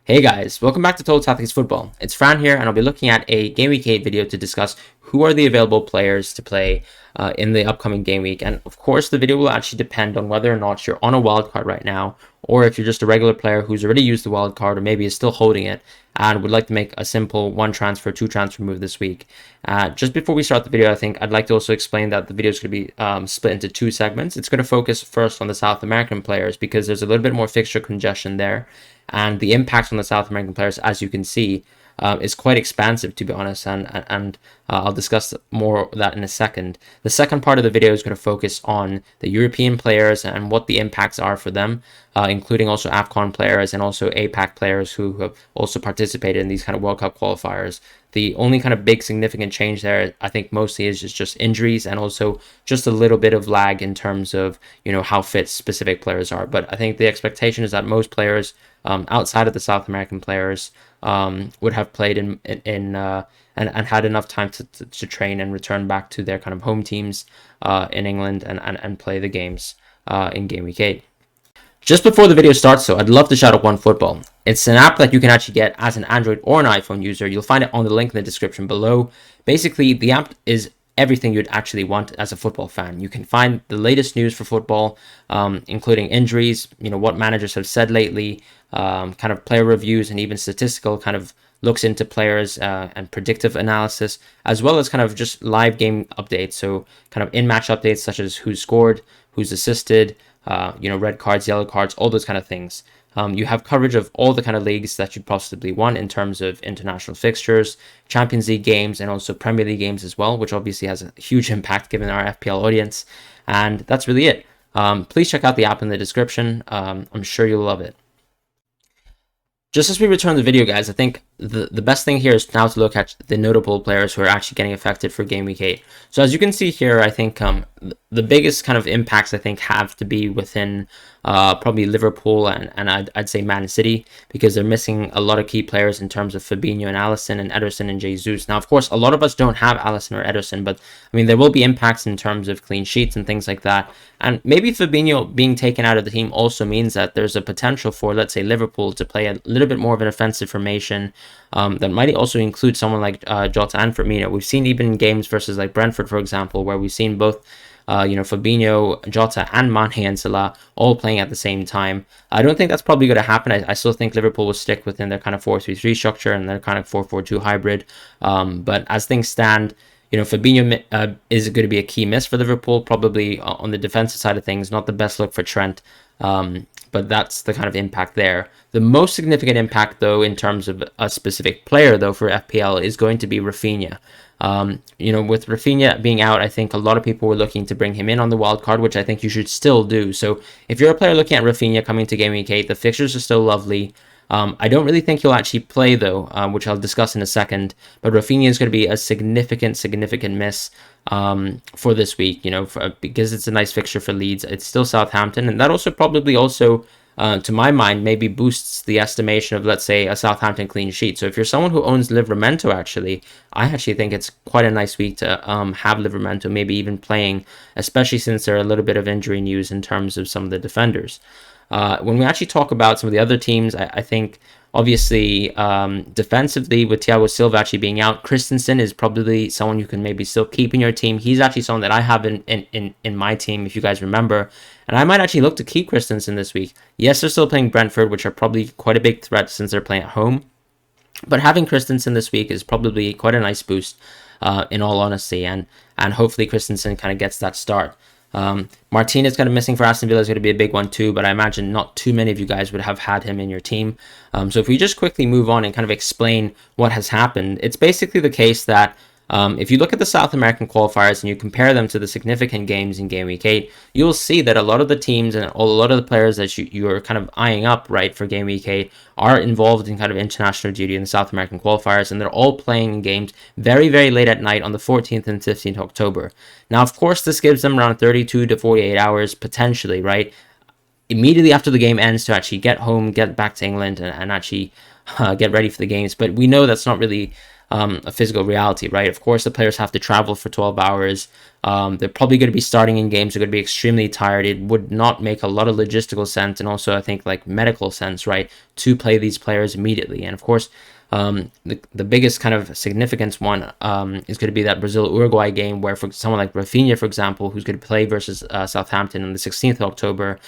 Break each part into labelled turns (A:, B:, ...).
A: Hey guys, welcome back to Total Tactics Football. It's Fran here, and I'll be looking at a Game Week 8 video to discuss who are the available players to play in the upcoming game week. And of course, the video will actually depend on whether or not you're on a wildcard right now, or if you're just a regular player who's already used the wildcard, or maybe is still holding it and would like to make a simple one transfer, two transfer move this week. Just before we start the video, I think I'd like to also explain that the video is going to be split into two segments. It's going to focus first on the South American players because there's a little bit more fixture congestion there. And the impact on the South American players, as you can see, is quite expansive, to be honest, and I'll discuss more of that in a second. The second part of the video is going to focus on the European players and what the impacts are for them, including also AFCON players and also APAC players who have also participated in these kind of World Cup qualifiers. The only kind of big significant change there, I think, mostly is just injuries and also just a little bit of lag in terms of, how fit specific players are. But I think the expectation is that most players outside of the South American players would have played and had enough time to train and return back to their kind of home teams in England and play the games in Game Week 8. Just before the video starts, though, I'd love to shout out OneFootball. It's an app that you can actually get as an Android or an iPhone user. You'll find it on the link in the description below. Basically, the app is everything you'd actually want as a football fan. You can find the latest news for football, including injuries, what managers have said lately, kind of player reviews, and even statistical kind of looks into players and predictive analysis, as well as kind of just live game updates. So kind of in-match updates such as who scored, who's assisted, red cards, yellow cards, all those kind of things. You have coverage of all the kind of leagues that you'd possibly want in terms of international fixtures, Champions League games, and also Premier League games as well, which obviously has a huge impact given our FPL audience. And that's really it. Please check out the app in the description. I'm sure you'll love it. Just as we return to the video, guys, I think the best thing here is now to look at the notable players who are actually getting affected for Game Week 8. So as you can see here, I think the biggest kind of impacts, I think, have to be within probably Liverpool and I'd say Man City, because they're missing a lot of key players in terms of Fabinho and Alisson and Ederson and Jesus. Now, of course, a lot of us don't have Alisson or Ederson, but I mean, there will be impacts in terms of clean sheets and things like that. And maybe Fabinho being taken out of the team also means that there's a potential for, let's say, Liverpool to play a little bit more of an offensive formation that might also include someone like Jota and Firmino. We've seen even in games versus like Brentford, for example, where we've seen both Fabinho, Jota, and Mane and Salah all playing at the same time. I don't think that's probably going to happen. I still think Liverpool will stick within their kind of 4-3-3 structure and their kind of 4-4-2 hybrid. But as things stand, Fabinho is going to be a key miss for Liverpool, probably on the defensive side of things. Not the best look for Trent, but that's the kind of impact there. The most significant impact, though, in terms of a specific player, though, for FPL is going to be Rafinha. With Rafinha being out, I think a lot of people were looking to bring him in on the wild card, which I think you should still do. So if you're a player looking at Rafinha coming to Game Week 8, the fixtures are still lovely. I don't really think he'll actually play, though, which I'll discuss in a second. But Rafinha is going to be a significant miss for this week, because it's a nice fixture for Leeds. It's still Southampton, and that also probably to my mind, maybe boosts the estimation of, let's say, a Southampton clean sheet. So if you're someone who owns Livramento, I actually think it's quite a nice week to have Livramento maybe even playing, especially since there are a little bit of injury news in terms of some of the defenders. When we actually talk about some of the other teams, I think obviously defensively with Thiago Silva actually being out, Christensen is probably someone you can maybe still keep in your team. He's actually someone that I have in my team, if you guys remember. And I might actually look to keep Christensen this week. Yes, they're still playing Brentford, which are probably quite a big threat since they're playing at home. But having Christensen this week is probably quite a nice boost, in all honesty. And hopefully Christensen kind of gets that start. Martinez kind of missing for Aston Villa is going to be a big one too, but I imagine not too many of you guys would have had him in your team. So if we just quickly move on and kind of explain what has happened, it's basically the case that if you look at the South American qualifiers and you compare them to the significant games in Game Week 8, you'll see that a lot of the teams and a lot of the players that you're kind of eyeing up, right, for Game Week 8 are involved in kind of international duty in the South American qualifiers, and they're all playing games very, very late at night on the 14th and 15th October. Now, of course, this gives them around 32 to 48 hours potentially, right, immediately after the game ends to actually get home, get back to England, and actually get ready for the games. But we know that's not really a physical reality, right? Of course, the players have to travel for 12 hours. They're probably going to be starting in games. They're going to be extremely tired. It would not make a lot of logistical sense, and also I think like medical sense, right, to play these players immediately. And of course, the biggest kind of significance one is going to be that Brazil-Uruguay game, where for someone like Rafinha, for example, who's going to play versus Southampton on the 16th of October,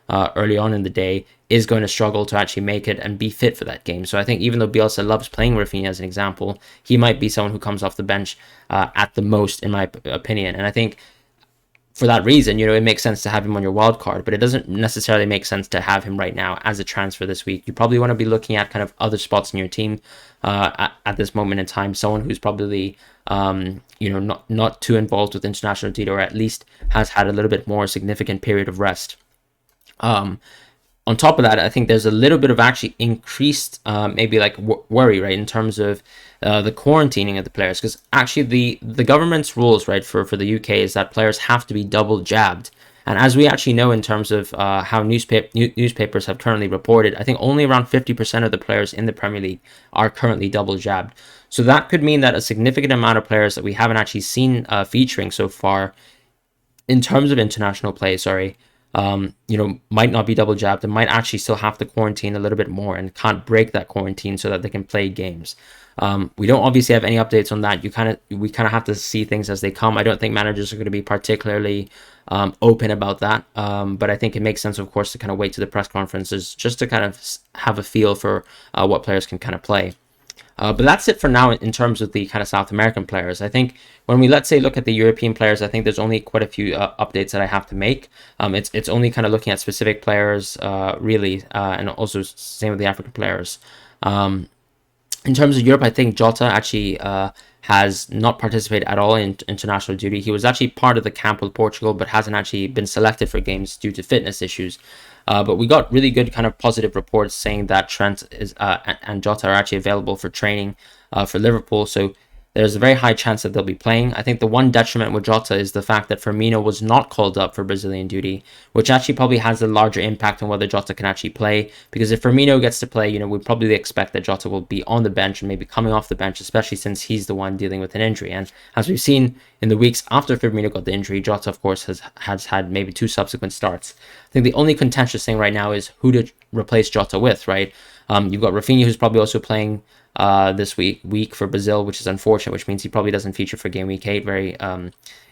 A: early on in the day, is going to struggle to actually make it and be fit for that game. So I think even though Bielsa loves playing Rafinha as an example, he might be someone who comes off the bench at the most, in my opinion. And I think for that reason, it makes sense to have him on your wild card, but it doesn't necessarily make sense to have him right now as a transfer this week. You probably want to be looking at kind of other spots in your team at this moment in time. Someone who's probably, not too involved with international duty, or at least has had a little bit more significant period of rest. On top of that, I think there's a little bit of actually increased maybe like worry, right, in terms of the quarantining of the players, because actually the government's rules, right, for the UK is that players have to be double jabbed. And as we actually know in terms of how newspapers have currently reported, I think only around 50% of the players in the Premier League are currently double jabbed. So that could mean that a significant amount of players that we haven't actually seen featuring so far in terms of international play, might not be double jabbed and might actually still have to quarantine a little bit more and can't break that quarantine so that they can play games. We don't obviously have any updates on that. We kind of have to see things as they come. I don't think managers are going to be particularly open about that. But I think it makes sense, of course, to kind of wait to the press conferences just to kind of have a feel for what players can kind of play. But that's it for now in terms of the kind of South American players. I think when we, let's say, look at the European players, I think there's only quite a few updates that I have to make. It's only kind of looking at specific players, really, and also same with the African players. In terms of Europe, I think Jota actually has not participated at all in international duty. He was actually part of the camp with Portugal, but hasn't actually been selected for games due to fitness issues. But we got really good kind of positive reports saying that Trent and Jota are actually available for training for Liverpool. So there's a very high chance that they'll be playing. I think the one detriment with Jota is the fact that Firmino was not called up for Brazilian duty, which actually probably has a larger impact on whether Jota can actually play. Because if Firmino gets to play, we'd probably expect that Jota will be on the bench and maybe coming off the bench, especially since he's the one dealing with an injury. And as we've seen in the weeks after Firmino got the injury, Jota, of course, has had maybe 2 subsequent starts. I think the only contentious thing right now is who to replace Jota with, right? You've got Rafinha, who's probably also playing this week for Brazil, which is unfortunate, which means he probably doesn't feature for game week 8 very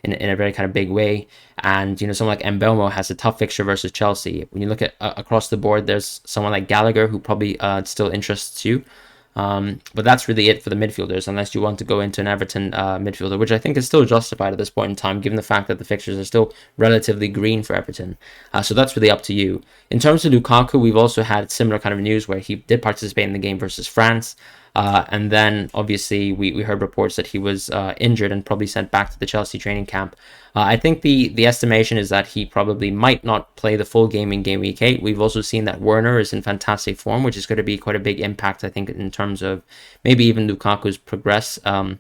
A: in a very kind of big way. And someone like Mbeumo has a tough fixture versus Chelsea. When you look at across the board, there's someone like Gallagher who probably still interests you. But that's really it for the midfielders, unless you want to go into an Everton midfielder, which I think is still justified at this point in time, given the fact that the fixtures are still relatively green for Everton. So that's really up to you. In terms of Lukaku, we've also had similar kind of news where he did participate in the game versus France. And then obviously we heard reports that he was injured and probably sent back to the Chelsea training camp. I think the estimation is that he probably might not play the full game in game week 8. We've also seen that Werner is in fantastic form, which is going to be quite a big impact, I think, in terms of maybe even Lukaku's progress, and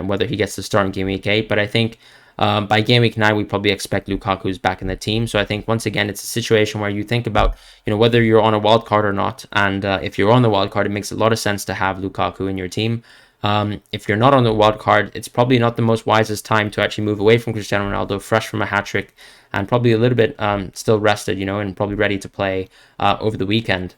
A: whether he gets to start in game week 8. But I think by game week 9, we probably expect Lukaku's back in the team. So I think, once again, it's a situation where you think about, whether you're on a wild card or not. And if you're on the wild card, it makes a lot of sense to have Lukaku in your team. If you're not on the wild card, it's probably not the most wisest time to actually move away from Cristiano Ronaldo, fresh from a hat-trick, and probably a little bit still rested, and probably ready to play over the weekend.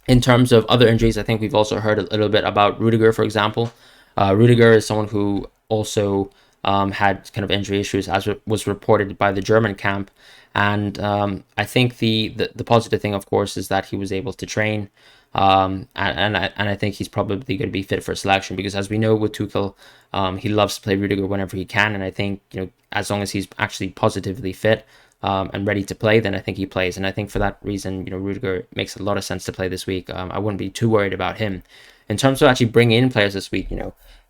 A: In terms of other injuries, I think we've also heard a little bit about Rudiger, for example. Rudiger is someone who also had kind of injury issues, as was reported by the German camp. And I think the positive thing, of course, is that he was able to train. And I think he's probably going to be fit for selection, because as we know with Tuchel, he loves to play Rudiger whenever he can. And I think, as long as he's actually positively fit and ready to play, then I think he plays. And I think for that reason, Rudiger makes a lot of sense to play this week. I wouldn't be too worried about him. In terms of actually bringing in players this week,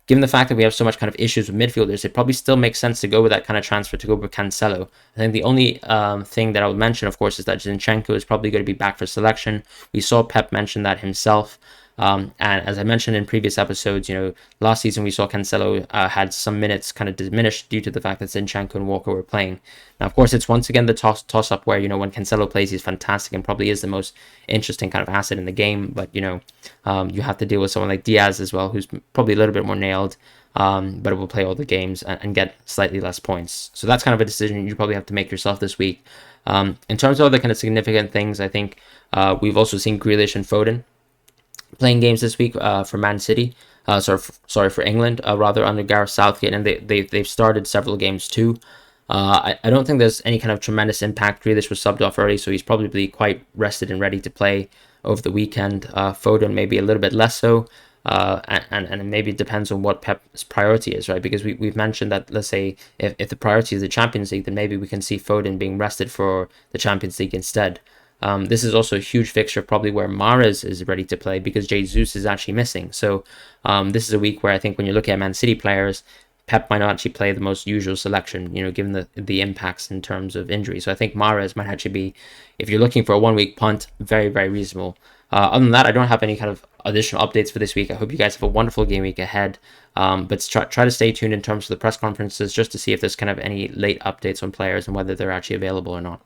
A: given the fact that we have so much kind of issues with midfielders, it probably still makes sense to go with that kind of transfer, to go with Cancelo. I think the only thing that I would mention, of course, is that Zinchenko is probably going to be back for selection. We saw Pep mention that himself. And as I mentioned in previous episodes, last season we saw Cancelo had some minutes kind of diminished due to the fact that Zinchenko and Walker were playing. Now, of course, it's once again the toss up where, when Cancelo plays, he's fantastic and probably is the most interesting kind of asset in the game. But, you have to deal with someone like Diaz as well, who's probably a little bit more nailed, but it will play all the games and get slightly less points. So that's kind of a decision you probably have to make yourself this week. In terms of other kind of significant things, I think we've also seen Grealish and Foden playing games this week for Man City. For England, rather, under Gareth Southgate, and they've started several games too. I don't think there's any kind of tremendous impact. Grealish was subbed off early, so he's probably quite rested and ready to play over the weekend. Foden maybe a little bit less so, and maybe it depends on what Pep's priority is, right? Because we've mentioned that, let's say, if the priority is the Champions League, then maybe we can see Foden being rested for the Champions League instead. This is also a huge fixture, probably where Mahrez is ready to play because Jesus is actually missing. So this is a week where I think when you look at Man City players, Pep might not actually play the most usual selection, given the impacts in terms of injury. So I think Mahrez might actually be, if you're looking for a 1 week punt, very, very reasonable. Other than that, I don't have any kind of additional updates for this week. I hope you guys have a wonderful game week ahead. But try to stay tuned in terms of the press conferences just to see if there's kind of any late updates on players and whether they're actually available or not.